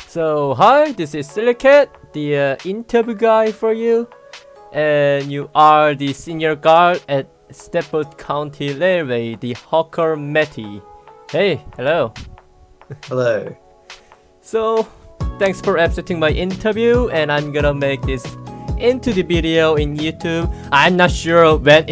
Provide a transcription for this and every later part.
So, hi, this is Silicate, the interview guy for you. And you are the senior guard at Stafford County Railway, the HawkerMatty. Hey, hello. Hello. So, thanks for accepting my interview, and I'm gonna make this into the video in YouTube. I'm not sure when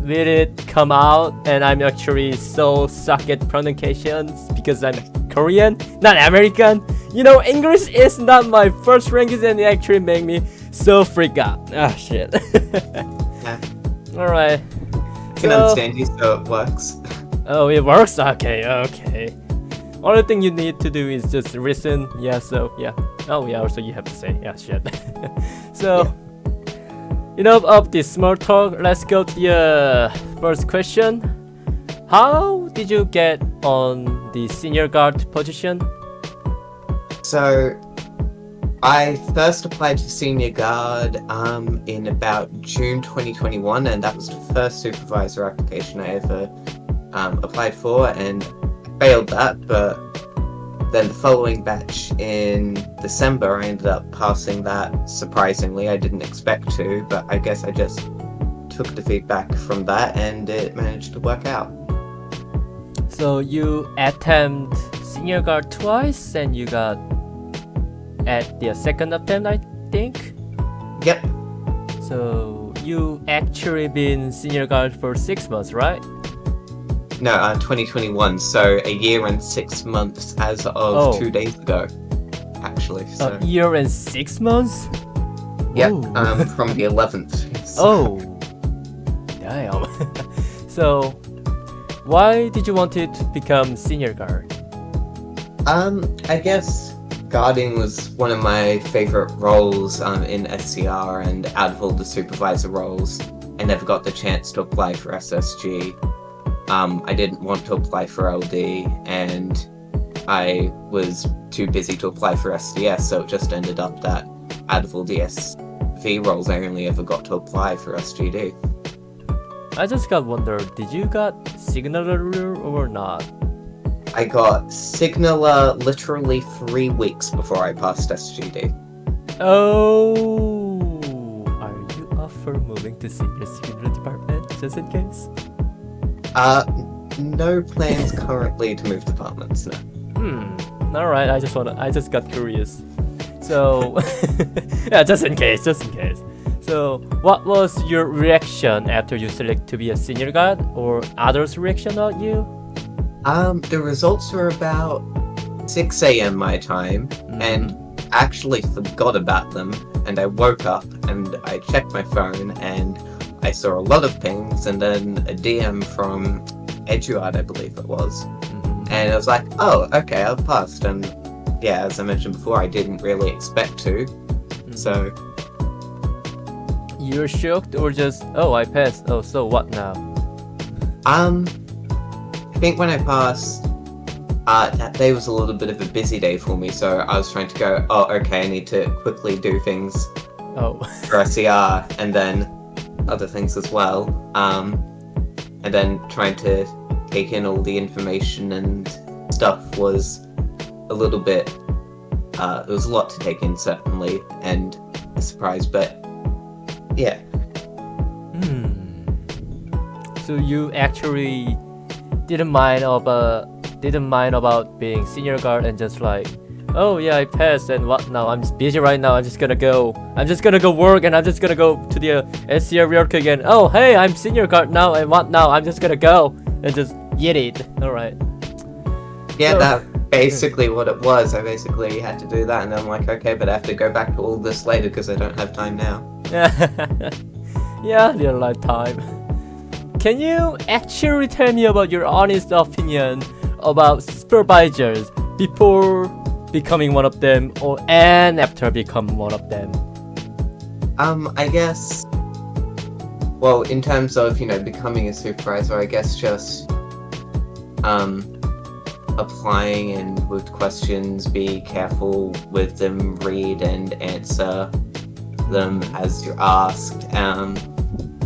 will it come out, and I'm actually so suck at pronunciations because I'm Korean, not American. You know, English is not my first language, and it actually make me so freak out. Ah, shit. Yeah. Alright. I can understand you, so it works. Oh, it works? Okay. Only thing you need to do is just listen. Yeah, so, yeah. Oh, yeah, also you have to say. Yeah, shit. So, enough of this small talk. Let's go to the first question. How did you get on the senior guard position? So, I first applied for senior guard in about June 2021, and that was the first supervisor application I ever applied for, and I failed that, but then the following batch in December I ended up passing that. Surprisingly, I didn't expect to, but I guess I just took the feedback from that and it managed to work out. So you attempt senior guard twice and you got at the second attempt, I think? Yep. So you actually been senior guard for 6 months, right? No, 2021, so a year and 6 months as of 2 days ago, actually. So. A year and 6 months? Yep, Ooh. from the 11th. So. Oh, damn. So, why did you want to become senior guard? I guess guarding was one of my favorite roles in SCR, and out of all the supervisor roles, I never got the chance to apply for SSG. I didn't want to apply for LD, and I was too busy to apply for SDS, so it just ended up that out of all the SV roles, I only ever got to apply for SGD. I just got wondered, did you got signaler or not? I got signaler literally 3 weeks before I passed SGD. Oh, are you up for moving to senior signaler department, just in case? No plans currently to move departments, no. Alright, I just got curious. So, yeah, just in case. So, what was your reaction after you select to be a senior guard, or others' reaction on you? The results were about 6 a.m. my time, and actually forgot about them, and I woke up and I checked my phone and I saw a lot of pings, and then a DM from Eduard, I believe it was. And I was like, oh, okay, I've passed. And yeah, as I mentioned before, I didn't really expect to. So. You're shocked or just, oh, I passed, oh, so what now? I think when I passed, that day was a little bit of a busy day for me, so I was trying to go, oh, okay, I need to quickly do things for SCR, and then other things as well, and then trying to take in all the information and stuff was a little bit, there was a lot to take in, certainly, and a surprise, but yeah. So you actually didn't mind about being senior guard and just like, oh yeah, I passed, and what now? I'm just busy right now. I'm just gonna go work, and I'm just gonna go to the SCR work again. Oh hey, I'm senior guard now, and what now? I'm just gonna go and just get it. All right. Yeah, so, that's basically what it was. I basically had to do that, and I'm like, okay, but I have to go back to all this later because I don't have time now. Yeah, real life time. Can you actually tell me about your honest opinion about supervisors before becoming one of them, and after becoming one of them? I guess, well, in terms of, becoming a supervisor, I guess just applying and with questions, be careful with them, read and answer them as you're asked.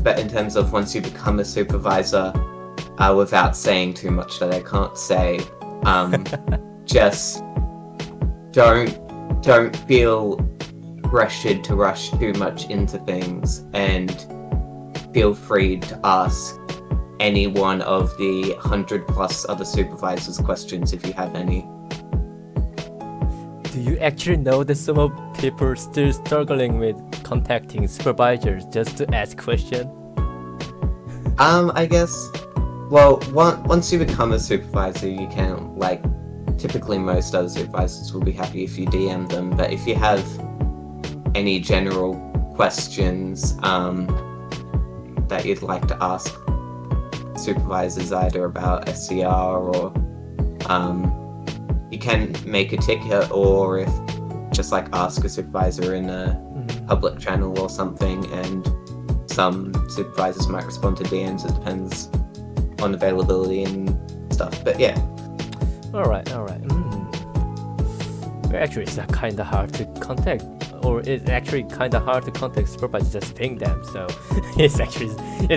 But in terms of once you become a supervisor, without saying too much that I can't say, just don't feel pressured to rush too much into things, and feel free to ask any one of the 100+ other supervisors questions if you have any. Do you actually know that some of people are still struggling with contacting supervisors just to ask questions? I guess, well, once you become a supervisor, you can, like, typically most other supervisors will be happy if you DM them, but if you have any general questions that you'd like to ask supervisors, either about SCR or you can make a ticket, or if just like ask a supervisor in a public channel or something, and some supervisors might respond to DMs. It depends on availability and stuff, but yeah. Alright. Well, actually, it's kind of hard to contact, or it's actually kind of hard to contact supervisors, just ping them, so it's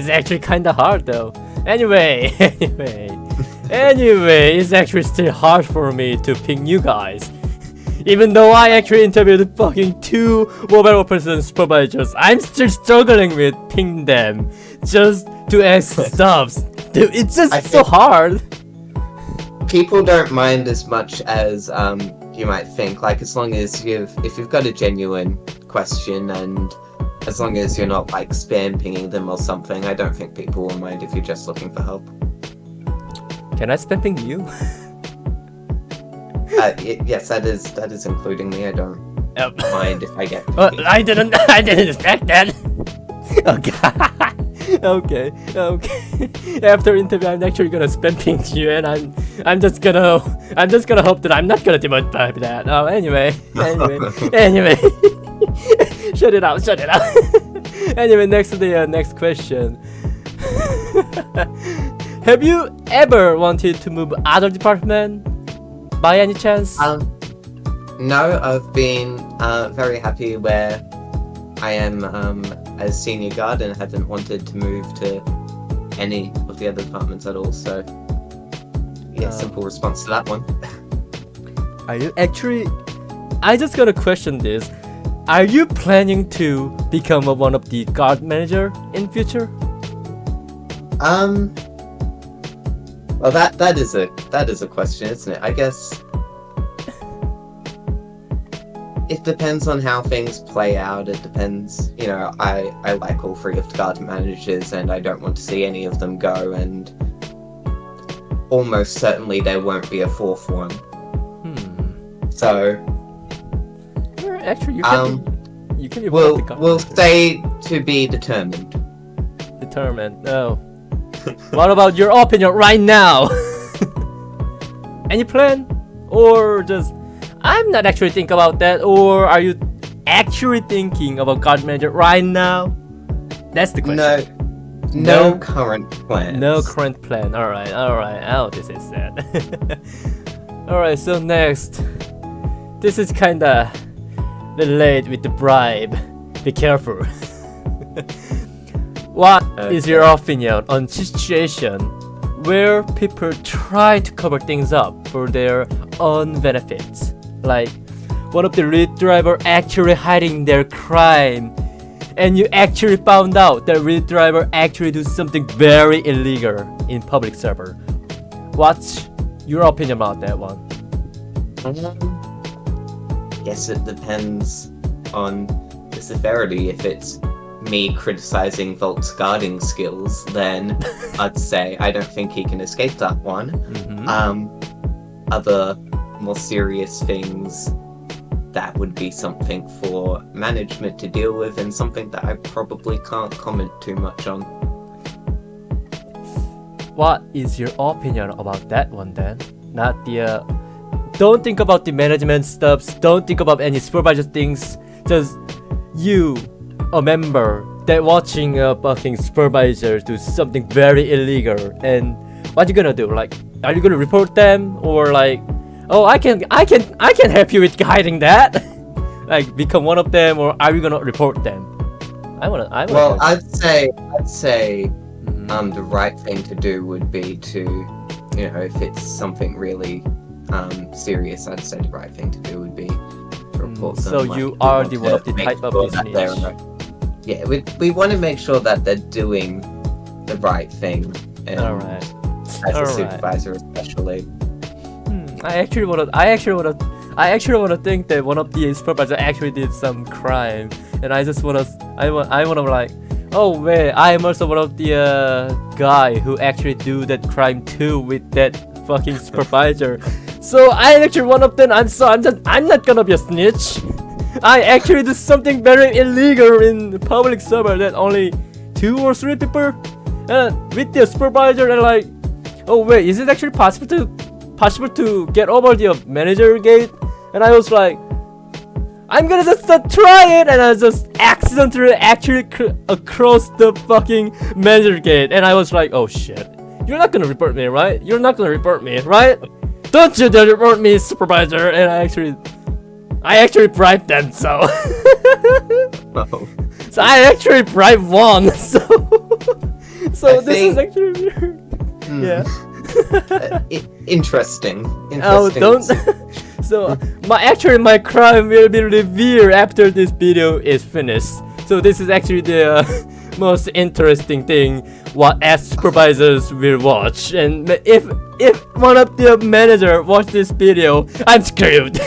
actually kind of hard though. Anyway, it's actually still hard for me to ping you guys. Even though I actually interviewed fucking 2 mobile person supervisors, I'm still struggling with ping them just to ask stuff. Dude, it's just so hard. People don't mind as much as you might think. Like, as long as if you've got a genuine question, and as long as you're not like spam pinging them or something, I don't think people will mind if you're just looking for help. Can I spam ping you? Yes, that is including me. I don't mind if I get. I didn't expect that. Okay. After interview, I'm actually gonna spam ping you, and I'm just gonna hope that I'm not gonna demote by that. Oh, anyway. Shut it out. Anyway, next to the next question. Have you ever wanted to move other department by any chance? No, I've been very happy where I am as senior guard, and haven't wanted to move to any of the other departments at all. So yeah, simple response to that one. Are you actually? I just gotta question this. Are you planning to become one of the guard manager in future? Well, that is a question, isn't it? I guess it depends on how things play out. It depends, you know. I like all 3 of the guard managers, and I don't want to see any of them go, and almost certainly there won't be a 4th one. So actually, you can be we'll stay to be determined. No. What about your opinion right now? Any plan? Or just I'm not actually thinking about that? Or are you actually thinking about guard manager right now? That's the question. No current plan. No current plan. Alright. Oh, this is sad. Alright, so next. This is kinda related with the bribe. Be careful. What is your opinion on situation where people try to cover things up for their own benefits? Like, one of the lead driver actually hiding their crime, and you actually found out that lead driver actually do something very illegal in public server. What's your opinion about that one? Guess it depends on the severity. If it's me criticizing Volt's guarding skills, then I'd say I don't think he can escape that one. Other more serious things, that would be something for management to deal with, and something that I probably can't comment too much on. What is your opinion about that one then? Not the don't think about the management stuffs, don't think about any supervisor things, just you, a member that watching a fucking supervisor do something very illegal, and what you gonna do? Like, are you gonna report them, or like, oh, I can help you with hiding that? Like, become one of them, or are you gonna report them? Well, I'd say the right thing to do would be to, you know, if it's something really serious, I'd say the right thing to do would be to report them. So you are the one of the type of business. Yeah, we want to make sure that they're doing the right thing. And Alright. as a supervisor, especially. I actually wanna think that one of the supervisors actually did some crime, and I wanna like, oh wait, I am also one of the guy who actually do that crime too with that fucking supervisor. So I actually one of them. I'm not gonna be a snitch. I actually do something very illegal in the public server that only 2 or 3 people with the supervisor, and like, oh wait, is it actually possible to get over the manager gate? And I was like, I'm gonna just try it, and I just accidentally actually across the fucking manager gate, and I was like, oh shit, you're not gonna report me, right? You're not gonna report me, right? Don't you dare report me, supervisor! And I actually bribed them, so. So I actually bribed one, so this is actually weird. Yeah. Interesting. Oh, don't. So my crime will be revealed after this video is finished. So this is actually the most interesting thing what as supervisors will watch. And if one of the manager watch this video, I'm screwed.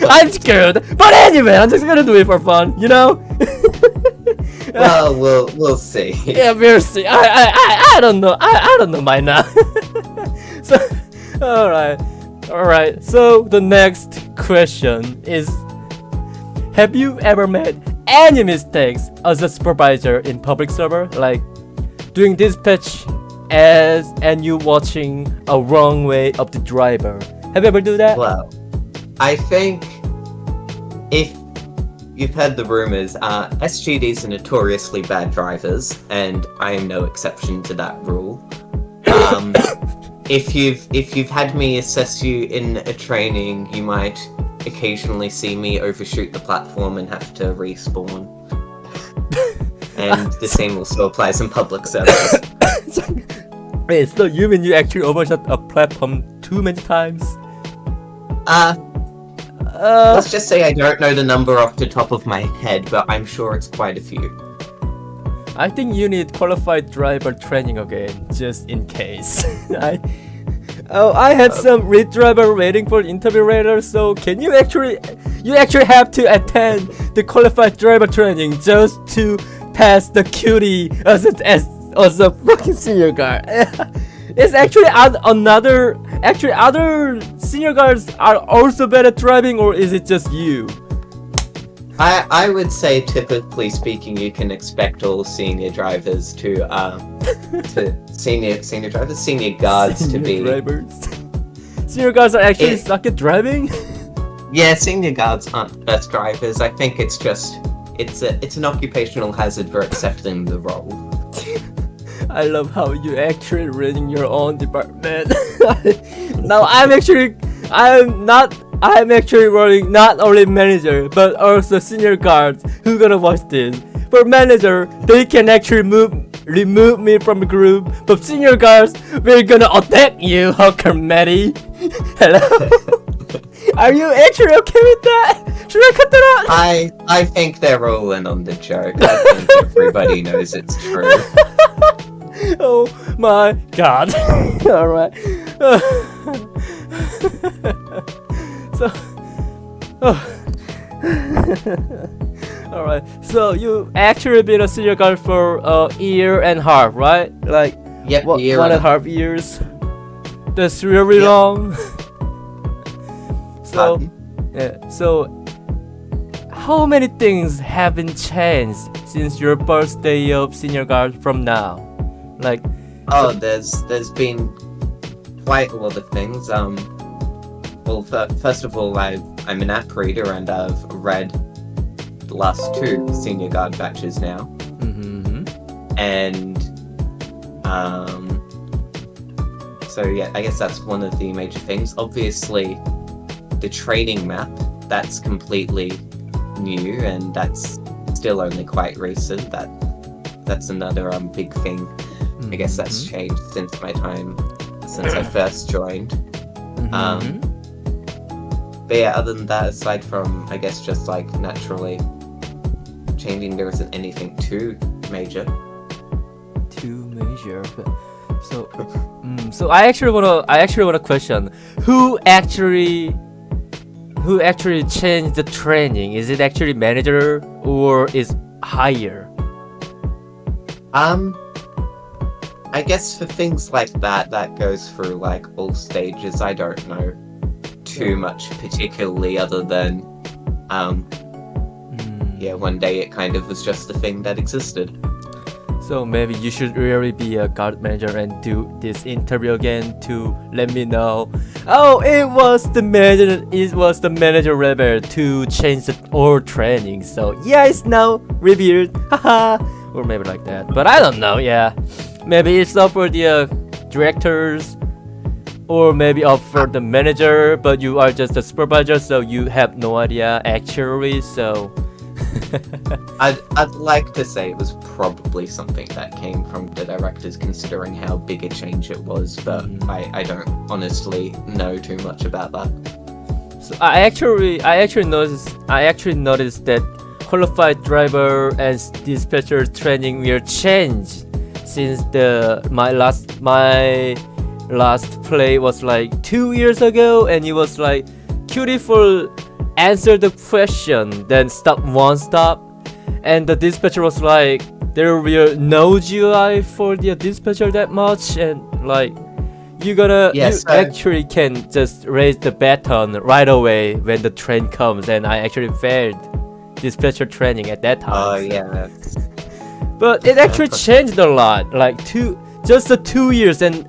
I'm screwed. But anyway, I'm just gonna do it for fun, you know. Well, we'll see. Yeah, we'll see. I don't know. I don't know by now. So, all right. So the next question is: have you ever made any mistakes as a supervisor in public server, like doing dispatch and you watching a wrong way of the driver? Have you ever do that? Well, I think if you've heard the rumors, SGDs are notoriously bad drivers, and I am no exception to that rule. If you've had me assess you in a training, you might occasionally see me overshoot the platform and have to respawn. And the same also applies in public service. Wait, so you mean you actually overshot a platform too many times? Let's just say I don't know the number off the top of my head, but I'm sure it's quite a few. I think you need qualified driver training again, just in case. I had some lead driver waiting for interview later, so can you actually have to attend the qualified driver training just to pass the QT as a fucking senior guard. It's actually other senior guards are also bad at driving, or is it just you? I would say, typically speaking, you can expect all senior drivers senior guards to be. Drivers. Senior guards are actually stuck at driving. Yeah, senior guards aren't the best drivers. I think it's an occupational hazard for accepting the role. I love how you actually running your own department. Now I'm actually running not only manager but also senior guards who gonna watch this. For manager, they can actually remove me from the group, but senior guards, we're gonna attack you, HawkerMatty. Hello? Are you actually okay with that? Should I cut that out? I think they're all in on the joke. I think everybody knows it's true. Oh my god. Alright. Alright, so you actually been a senior guard for a year and a half, right? Like, yep, 1.5 years. That's really long. So, so how many things have been changed since your first day of senior guard from now? Like, there's been quite a lot of things. Well, first of all, I'm an app reader and I've read the last 2 senior guard batches now. Mm-hmm. And so yeah, I guess that's one of the major things. Obviously, the training map, that's completely new and that's still only quite recent. That's another big thing. I guess that's changed since I first joined. Mhm. But yeah, other than that, aside from, I guess, just like naturally changing, there isn't anything too major. Too major. So, so I actually wanna question who actually changed the training? Is it actually manager or is higher? I guess for things like that goes through like all stages. I don't know too much particularly, other than yeah, one day it kind of was just a thing that existed. So maybe you should really be a guard manager and do this interview again to let me know. Oh, it was the manager level to change the all training. So yeah, it's now revealed. Haha. Or maybe like that. But I don't know. Yeah, maybe it's up for the directors, or maybe up for the manager. But you are just a supervisor, so you have no idea actually. So. I'd like to say it was probably something that came from the directors, considering how big a change it was, but I don't honestly know too much about that. So I actually noticed that qualified driver and dispatcher training will change since my last play was like 2 years ago, and it was like beautiful. Answer the question, then stop one stop, and the dispatcher was like, there will no GUI for the dispatcher that much, and like you actually can just raise the baton right away when the train comes, and I actually failed dispatcher training at that time. Oh yeah. But it actually changed a lot, like just the 2 years, and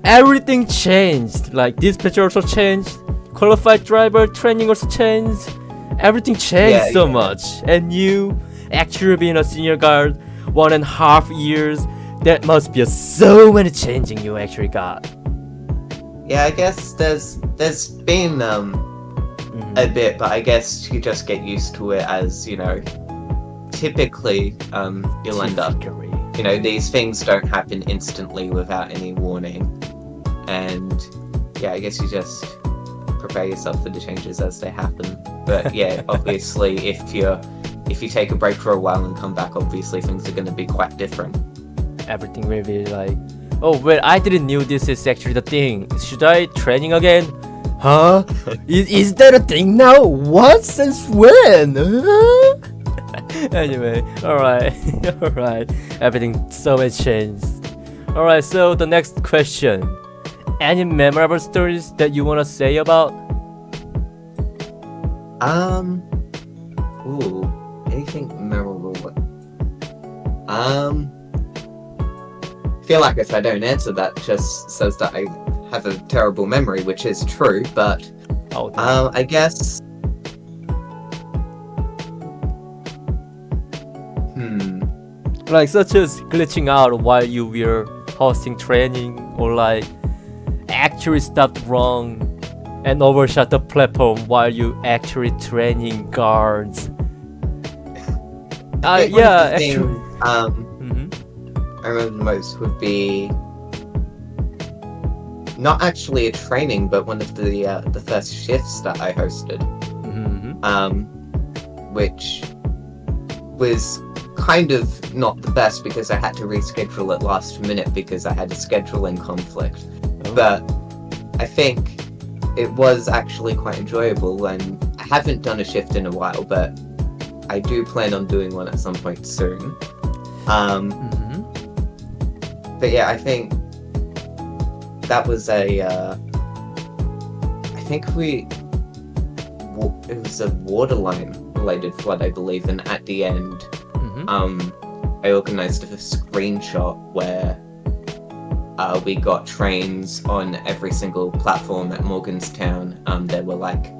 everything changed. Like dispatcher also changed. Qualified driver training also changed. Everything changed so much. And you actually being a senior guard 1.5 years, that must be so many changing you actually got. Yeah, I guess there's been a bit, but I guess you just get used to it as, you know, typically you'll end up, you know, these things don't happen instantly without any warning. And yeah, I guess you just prepare yourself for the changes as they happen. But yeah, obviously if you take a break for a while and come back, obviously things are going to be quite different. Everything will be like, oh well, I didn't knew this is actually the thing. Should I training again? Huh? is that a thing now? What? Since when? Anyway, alright. Alright. Everything so much changed. Alright, so the next question. Any memorable stories that you want to say about? Anything memorable? I feel like if I don't answer that, just says that I have a terrible memory, which is true, but I guess like such as glitching out while you were hosting training, or like actually stopped wrong and overshot the platform while you actually training guards. Yeah, actually. I remember the most would be not actually a training, but one of the first shifts that I hosted, which was kind of not the best because I had to reschedule it last minute because I had a scheduling conflict. But I think it was actually quite enjoyable, and I haven't done a shift in a while, but I do plan on doing one at some point soon. But yeah, I think that was I think it was a waterline related flood, I believe, and at the end, I organized a screenshot where we got trains on every single platform at Morganstown. There were like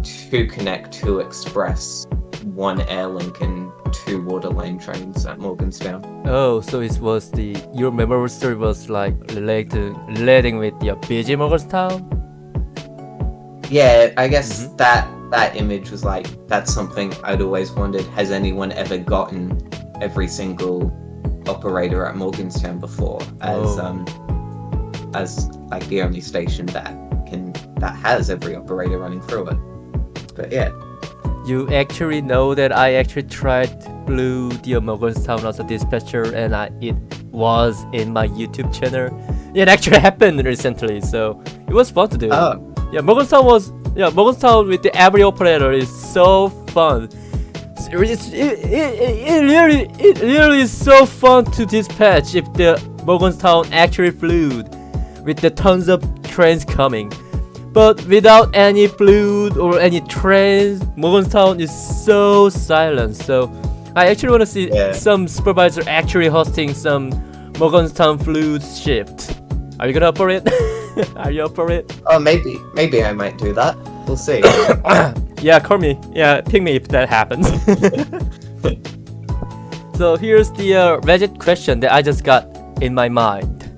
2 Connect, 2 Express, 1 Airlink, and 2 Waterline trains at Morganstown. Oh, so it was your memorable story was like relating with the busy Morganstown? Yeah, I guess that image was like, that's something I'd always wondered, has anyone ever gotten every single operator at Morganstown before as like the only station that can that has every operator running through it. But yeah. You actually know that I actually tried Blue the Morgantown as a dispatcher, and it was in my YouTube channel. It actually happened recently, so it was fun to do. Oh. Yeah, Morgantown with the every operator is so fun. It really is so fun to dispatch if the Morgantown actually flew with the tons of trains coming. But without any fluid or any trains, Morgantown is so silent. So I actually want to see some supervisor actually hosting some Morgantown fluid shift. Are you gonna up for it? Are you up for it? Oh, maybe I might do that. We'll see. Yeah, call me. Yeah, ping me if that happens. So here's the Reddit question that I just got in my mind.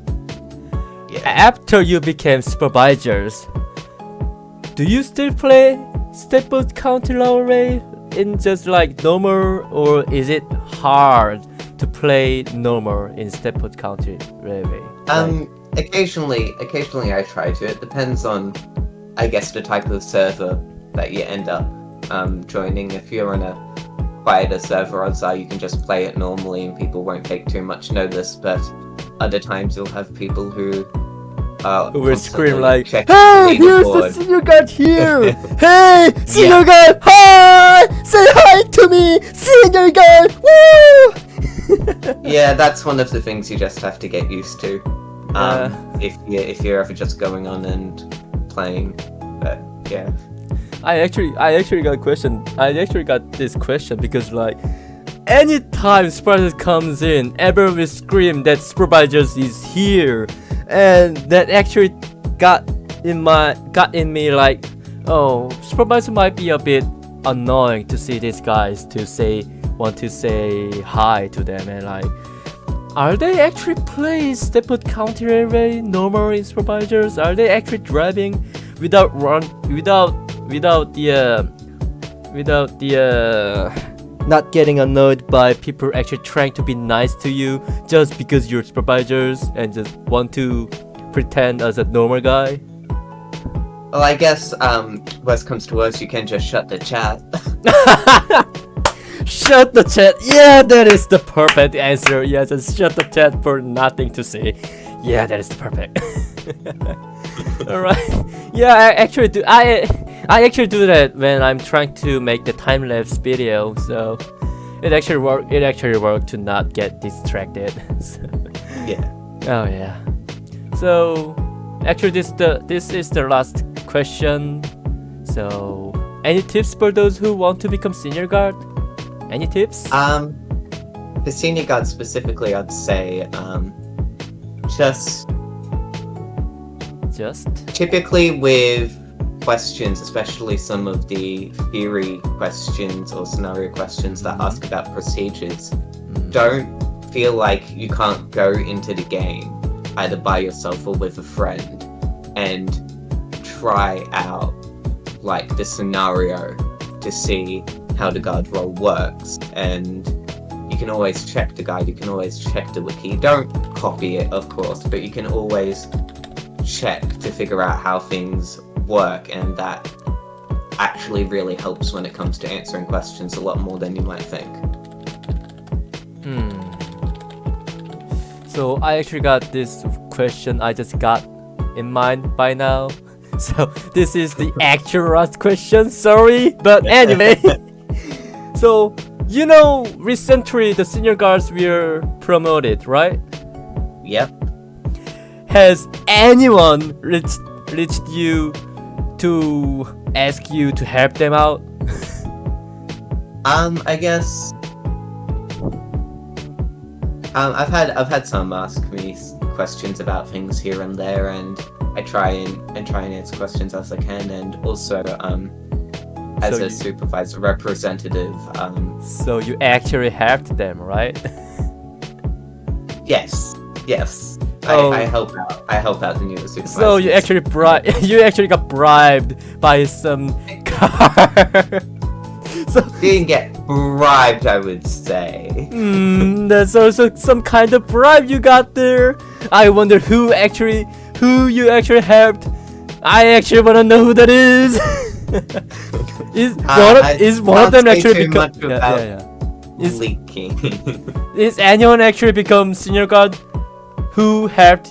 Yeah. After you became supervisors, do you still play Stepford County Railway in just like normal, or is it hard to play normal in Stepford County Railway? Occasionally I try to. It depends on, I guess, the type of server that you end up joining. If you're in a quieter server, odds are you can just play it normally and people won't take too much notice. But other times you'll have people who will scream like, "Hey, here's the senior guard here! Hey, senior guard, hi! Say hi to me, senior guard! Woo!" Yeah, that's one of the things you just have to get used to. If you're ever just going on and playing, but yeah. I actually got a question. I actually got this question because like, anytime Supervisor comes in, everyone will scream that Supervisors is here. And that actually got in me like, oh, Supervisor might be a bit annoying to see these guys want to say hi to them, and like, are they actually playing Stepford County Railway normal in Supervisors? Are they actually driving without not getting annoyed by people actually trying to be nice to you just because you're supervisors and just want to pretend as a normal guy? Well, I guess worst comes to worst, you can just shut the chat. Shut the chat. Yeah, that is the perfect answer. Yeah, just shut the chat for nothing to say. Yeah, that is the perfect. All right. Yeah, I actually do. I actually do that when I'm trying to make the time lapse video. So it actually worked to not get distracted. So, Yeah. oh yeah. So actually, this is the last question. So any tips for those who want to become senior guard? Any tips? The senior guard specifically, I'd say, just typically with questions, especially some of the theory questions or scenario questions that ask about procedures, don't feel like you can't go into the game either by yourself or with a friend and try out like the scenario to see how the guard role works. And you can always check the guide, you can always check the wiki. Don't copy it, of course, but you can always check to figure out how things work, and that actually really helps when it comes to answering questions a lot more than you might think. So I actually got this question I just got in mind by now. So this is the actual last question, sorry. But anyway. So, you know, recently the senior guards were promoted, right? Yep. Has anyone reached you to ask you to help them out? I guess I've had some ask me questions about things here and there, and I try and answer questions as I can, and also as a supervisor representative. So you actually helped them, right? Yes. Oh. I help out the new supervisors. So you actually got bribed by some car. So didn't get bribed, I would say. That's also some kind of bribe you got there. I wonder who you actually helped I actually wanna know who that is. Is one of them actually become? Is leaking. Is anyone actually become senior guard? Who helped?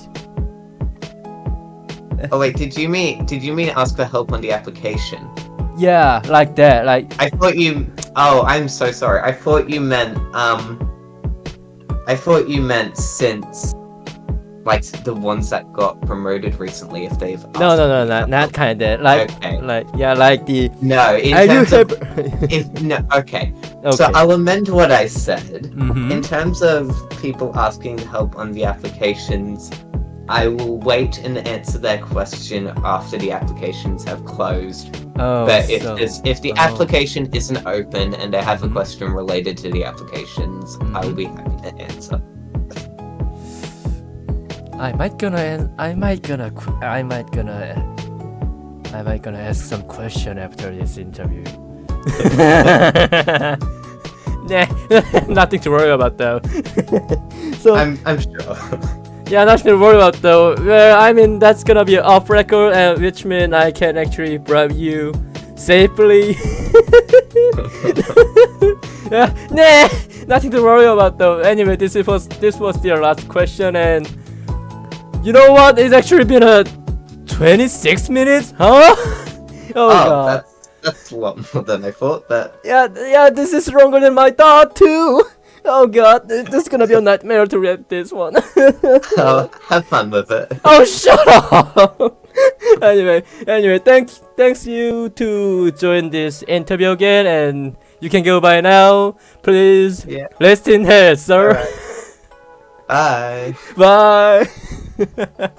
Oh wait, did you mean ask for help on the application? Yeah, like that. Like I thought you. Oh, I'm so sorry. I thought you meant since, like, the ones that got promoted recently, if they've. No, not kind of like okay. like yeah, like the. No, in terms of okay. So I'll amend what I said. In terms of people asking help on the applications, I will wait and answer their question after the applications have closed. Oh, but if the application isn't open and they have a question related to the applications, I will be happy to answer. I might gonna ask some question after this interview. Nah, nothing to worry about though. So I'm sure. Yeah, nothing to worry about though. Well, I mean that's gonna be off record, which means I can actually bribe you safely. Yeah, nah, nothing to worry about though. Anyway, this was the last question, and you know what? It's actually been 26 minutes, huh? Oh god. That's a lot more than I thought. But yeah, this is longer than my thought too. Oh god, this is gonna be a nightmare to read this one. Oh, have fun with it. Oh, shut up. Anyway, thanks you to join this interview again, and you can go by now. Please, rest in health, sir. Right. Bye. Bye.